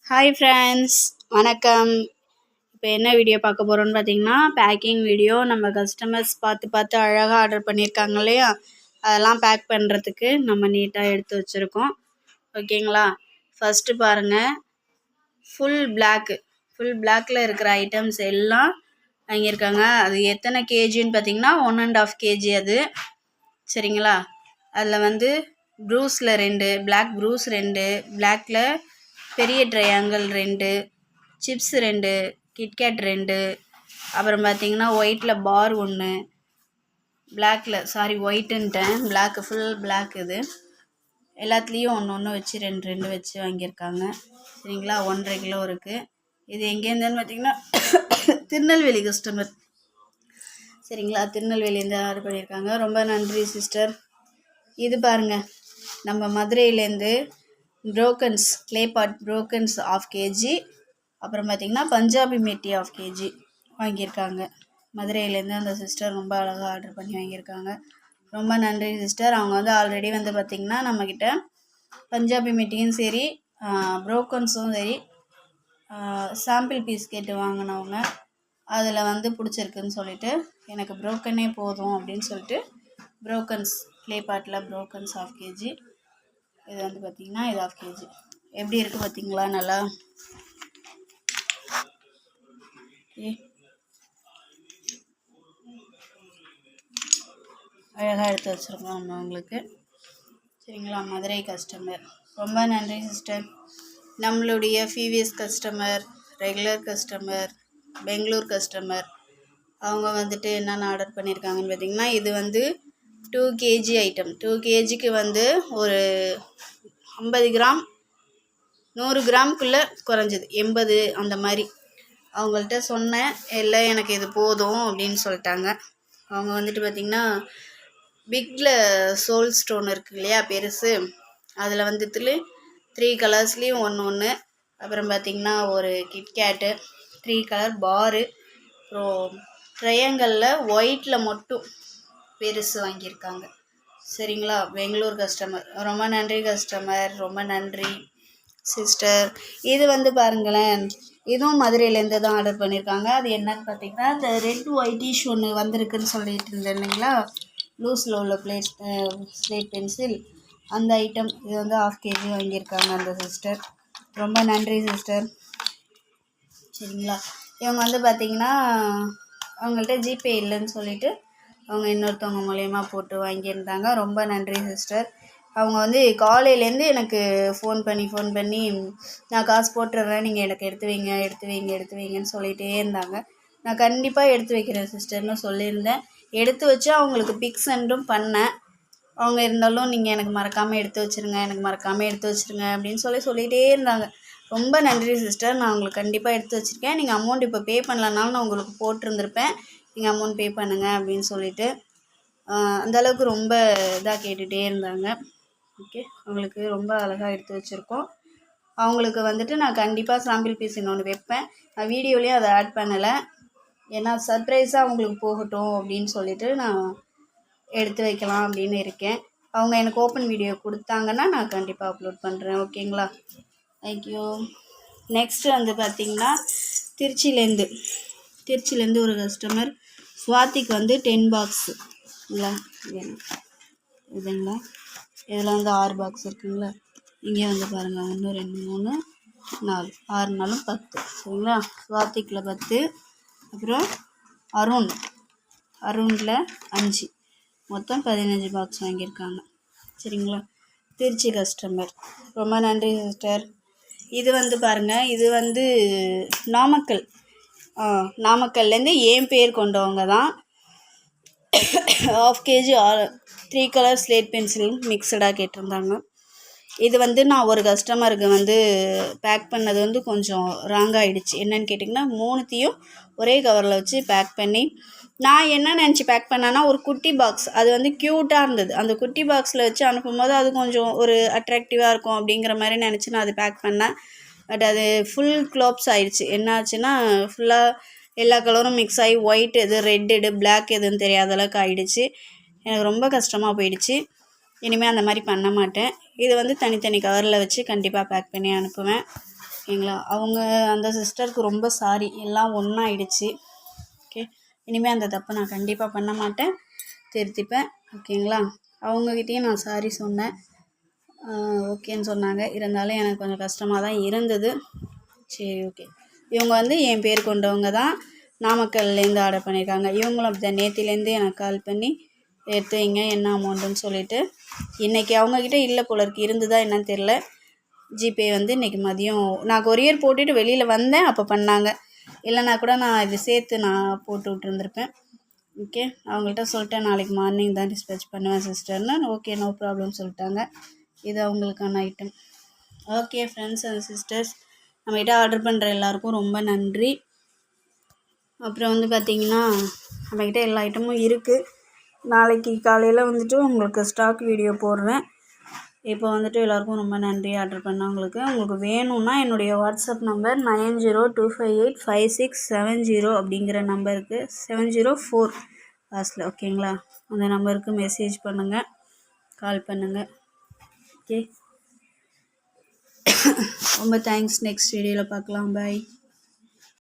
Hi friends, வணக்கம். இப்போ என்ன வீடியோ பார்க்க போகிறோன்னு பார்த்தீங்கன்னா, பேக்கிங் வீடியோ. நம்ம கஸ்டமர்ஸ் பார்த்து அழகாக ஆர்டர் பண்ணியிருக்காங்க இல்லையா, அதெல்லாம் பேக் பண்ணுறதுக்கு நம்ம நீட்டாக எடுத்து வச்சுருக்கோம். ஓகேங்களா? ஃபஸ்ட்டு பாருங்கள், ஃபுல் பிளாக்கில் இருக்கிற ஐட்டம்ஸ் எல்லாம் வாங்கியிருக்காங்க. அது எத்தனை கேஜின்னு பார்த்தீங்கன்னா 1.5 kg அது. சரிங்களா? அதில் வந்து ப்ரூஸில் 2, பிளாக் ப்ரூஸ் 2, பிளாக்கில் பெரிய ட்ரையாங்கிள் 2, சிப்ஸ் 2, கிட்கேட் 2, அப்புறம் பார்த்தீங்கன்னா ஒயிட்டில் பார் 1, பிளாக்கில் ஒயிட்டுன்ட்டேன், பிளாக்கு ஃபுல் பிளாக். இது எல்லாத்துலேயும் ஒன்று வச்சு 2 வச்சு வாங்கியிருக்காங்க. சரிங்களா? 1.5 கிலோ இருக்குது. இது எங்கேருந்துன்னு பார்த்தீங்கன்னா திருநெல்வேலி கஸ்டமர். சரிங்களா? திருநெல்வேலியிலேருந்து ஆர்டர் பண்ணியிருக்காங்க. ரொம்ப நன்றி சிஸ்டர். இது பாருங்கள், நம்ம மதுரையிலேருந்து brokens, clay pot brokens 1/2 kg, அப்புறம் பார்த்திங்கன்னா பஞ்சாபி மெட்டி 1/2 kg வாங்கியிருக்காங்க. மதுரையிலேருந்து அந்த சிஸ்டர் ரொம்ப அழகாக ஆர்டர் பண்ணி வாங்கியிருக்காங்க. ரொம்ப நன்றி சிஸ்டர். அவங்க வந்து ஆல்ரெடி வந்து பார்த்திங்கன்னா நம்மக்கிட்ட பஞ்சாபி மெட்டியும் சரி, ப்ரோக்கன்ஸும் சரி, சாம்பிள் பீஸ் கேட்டு வாங்கினவங்க. அதில் வந்து பிடிச்சிருக்குன்னு சொல்லிவிட்டு எனக்கு ப்ரோக்கனே போதும் அப்படின்னு சொல்லிட்டு ப்ரோக்கன்ஸ், கிளே பாட்டில் ப்ரோக்கன்ஸ் 1/2 kg. இது வந்து பார்த்திங்கன்னா இது 1/2 kg. எப்படி இருக்குது பார்த்தீங்களா? நல்லா அழகாக எடுத்து வச்சுருக்கோம் நம்ம உங்களுக்கு. சரிங்களா? மதுரை கஸ்டமர். ரொம்ப நன்றி சிஸ்டர். நம்மளுடைய previous customer, regular customer, Bangalore customer, அவங்க வந்துட்டு என்னென்ன ஆர்டர் பண்ணியிருக்காங்கன்னு பார்த்திங்கன்னா, இது வந்து 2 kg ஐட்டம். 2 kgக்கு வந்து ஒரு 50 கிராம் 100 கிராமுக்குள்ளே குறைஞ்சது 80 அந்த மாதிரி. அவங்கள்ட்ட சொன்னேன், இல்லை எனக்கு இது போதும் அப்படின்னு சொல்லிட்டாங்க. அவங்க வந்துட்டு பார்த்திங்கன்னா பிக்கில் சோல் ஸ்டோன் இருக்குது இல்லையா, பெருசு, அதில் வந்துட்டு 3 கலர்ஸ்லேயும் ஒன்று, அப்புறம் பார்த்திங்கன்னா ஒரு கிட்கேட்டு 3 கலர் பாரு, அப்புறம் ட்ரையாங்கலில் ஒயிட்டில் மட்டும் பெருசு வாங்கியிருக்காங்க. சரிங்களா? பெங்களூர் கஸ்டமர். ரொம்ப நன்றி கஸ்டமர், ரொம்ப நன்றி சிஸ்டர். இது வந்து பாருங்களேன், இதுவும் மதுரையிலேருந்து தான் ஆர்டர் பண்ணியிருக்காங்க. அது என்னன்னு பார்த்தீங்கன்னா, இந்த ரெட் ஒயிட்டிஷ் ஒன்று வந்திருக்குன்னு சொல்லிட்டு இருந்தேன் இல்லைங்களா, லூஸில் உள்ள ஸ்லேட் பென்சில், அந்த ஐட்டம். இது வந்து 1/2 kg வாங்கியிருக்காங்க அந்த சிஸ்டர். ரொம்ப நன்றி சிஸ்டர். சரிங்களா? இவங்க வந்து பார்த்திங்கன்னா அவங்கள்ட்ட ஜிபே இல்லைன்னு சொல்லிவிட்டு அவங்க இன்னொருத்தவங்க மூலயமா போட்டு வாங்கியிருந்தாங்க. ரொம்ப நன்றி சிஸ்டர். அவங்க வந்து காலையிலேருந்து எனக்கு ஃபோன் பண்ணி நான் காசு போட்டுடுறேன், நீங்கள் எனக்கு எடுத்து வைங்கன்னு சொல்லிகிட்டே இருந்தாங்க. நான் கண்டிப்பாக எடுத்து வைக்கிறேன் சிஸ்டர்னு சொல்லியிருந்தேன். எடுத்து வச்சு அவங்களுக்கு பிக் சென்டும் பண்ணேன். அவங்க இருந்தாலும் நீங்கள் எனக்கு மறக்காமல் எடுத்து வச்சுருங்க அப்படின்னு சொல்லிகிட்டே இருந்தாங்க. ரொம்ப நன்றி சிஸ்டர். நான் உங்களுக்கு கண்டிப்பாக எடுத்து வச்சுருக்கேன். நீங்கள் அமௌண்ட் இப்போ பே பண்ணலனாலும் நான் உங்களுக்கு போட்டிருந்துருப்பேன், நீங்கள் அமௌண்ட் பே பண்ணுங்கள் அப்படின்னு சொல்லிட்டு அந்தளவுக்கு ரொம்ப இதாக கேட்டுகிட்டே இருந்தாங்க. ஓகே, அவங்களுக்கு ரொம்ப அழகாக எடுத்து வச்சுருக்கோம். அவங்களுக்கு வந்துட்டு நான் கண்டிப்பாக சாம்பிள் பீஸ் இன்னொன்று வைப்பேன். நான் வீடியோலேயும் அதை ஆட் பண்ணலை, ஏன்னா சர்ப்ரைஸாக அவங்களுக்கு போகட்டும் அப்படின்னு சொல்லிட்டு நான் எடுத்து வைக்கலாம் அப்படின்னு இருக்கேன். அவங்க எனக்கு ஓப்பன் வீடியோ கொடுத்தாங்கன்னா நான் கண்டிப்பாக அப்லோட் பண்ணுறேன். ஓகேங்களா? தேங்க்யூ. நெக்ஸ்ட்டு வந்து பார்த்திங்கன்னா திருச்சியிலேருந்து ஒரு கஸ்டமர் சுவாதிக்கு வந்து 10 பாக்ஸு இல்லை இதுங்களா, இதில் வந்து 6 பாக்ஸ் இருக்குங்களா. இங்கே வந்து பாருங்கள், 1 2 3 4 6 நாளும் 10. சரிங்களா? சுவாதிக்கில் 10, அப்புறம் அருணில் 5, மொத்தம் 15 பாக்ஸ் வாங்கியிருக்காங்க. சரிங்களா? திருச்சி கஸ்டமர். ரொம்ப நன்றி சிஸ்டர். இது வந்து பாருங்கள், இது வந்து நாமக்கல்லேருந்து என் பேர் கொண்டவங்க தான். 1/2 kg 3 கலர் ஸ்லேட் பென்சில் மிக்சடாக கேட்டிருந்தாங்க. இது வந்து நான் ஒரு கஸ்டமருக்கு வந்து பேக் பண்ணது வந்து கொஞ்சம் ராங்காகிடுச்சு. என்னன்னு கேட்டிங்கன்னா, 3த்தையும் ஒரே கவரில் வச்சு பேக் பண்ணி, நான் என்ன நினச்சி பேக் பண்ணேன்னா ஒரு குட்டி பாக்ஸ், அது வந்து க்யூட்டாக இருந்தது. அந்த குட்டி பாக்ஸில் வச்சு அனுப்பும்போது அது கொஞ்சம் ஒரு அட்ராக்டிவாக இருக்கும் அப்படிங்கிற மாதிரி நினச்சி நான் அது பேக் பண்ணேன். பட் அது ஃபுல் க்ளோப்ஸ் ஆகிடுச்சு. என்ன ஆச்சுன்னா, ஃபுல்லாக எல்லா கலரும் மிக்ஸ் ஆகி ஒயிட் எது, ரெட் எது, பிளாக் எதுன்னு தெரியாத அளவுக்கு ஆகிடுச்சு. எனக்கு ரொம்ப கஷ்டமாக போயிடுச்சு. இனிமேல் அந்த மாதிரி பண்ண மாட்டேன். இது வந்து தனித்தனி கவரில் வச்சு கண்டிப்பாக பேக் பண்ணி அனுப்புவேன். ஓகேங்களா. அவங்க அந்த சிஸ்டருக்கு ரொம்ப சாரி, எல்லாம் ஒன்றாயிடுச்சு. ஓகே, இனிமேல் அந்த தப்பை நான் கண்டிப்பாக பண்ண மாட்டேன், திருத்திப்பேன். ஓகேங்களா. அவங்கக்கிட்டேயும் நான் சாரி சொன்னேன், ஓகேன்னு சொன்னாங்க. இருந்தாலும் எனக்கு கொஞ்சம் கஷ்டமாக தான் இருந்தது. சரி, ஓகே. இவங்க வந்து என் பேர் கொண்டவங்க தான், நாமக்கல்லேருந்து ஆர்டர் பண்ணியிருக்காங்க. இவங்களும் அப்படி தான் நேற்றுலேருந்து எனக்கு கால் பண்ணி எடுத்து வைங்க என்ன அமௌண்ட்டுன்னு சொல்லிவிட்டு, இன்றைக்கி அவங்கக்கிட்ட இல்லை போல இருக்குது, இருந்ததா என்னன்னு தெரில. ஜிபே வந்து இன்றைக்கி மதியம் நான் கொரியர் போட்டுட்டு வெளியில் வந்தேன், அப்போ பண்ணாங்க. இல்லைனா கூட நான் இது சேர்த்து நான் போட்டு விட்டுருந்துருப்பேன். ஓகே, அவங்கள்ட்ட சொல்லிட்டேன் நாளைக்கு மார்னிங் தான் டிஸ்பேச் பண்ணுவேன் சிஸ்டர்னு. ஓகே, நோ ப்ராப்ளம் சொல்லிட்டாங்க. இது அவங்களுக்கான item. Okay friends and sisters, நம்மகிட்ட ஆர்டர் பண்ணுற எல்லாருக்கும் ரொம்ப நன்றி. அப்புறம் வந்து பார்த்திங்கன்னா நம்மக்கிட்ட எல்லா ஐட்டமும் இருக்குது. நாளைக்கு காலையில் வந்துட்டு உங்களுக்கு ஸ்டாக் வீடியோ போடுறேன். இப்போ வந்துட்டு எல்லாருக்கும் ரொம்ப நன்றி ஆர்டர் பண்ணவங்களுக்கு. உங்களுக்கு வேணும்னா என்னுடைய வாட்ஸ்அப் நம்பர் 90258567 அப்படிங்கிற நம்பருக்கு 704 லாஸ்ட்டில். ஓகேங்களா. அந்த நம்பருக்கு மெசேஜ் பண்ணுங்கள், கால் பண்ணுங்கள். ஓகே, ரொம்ப தேங்க்ஸ். நெக்ஸ்ட் வீடியோவில் பார்க்கலாம். பாய்.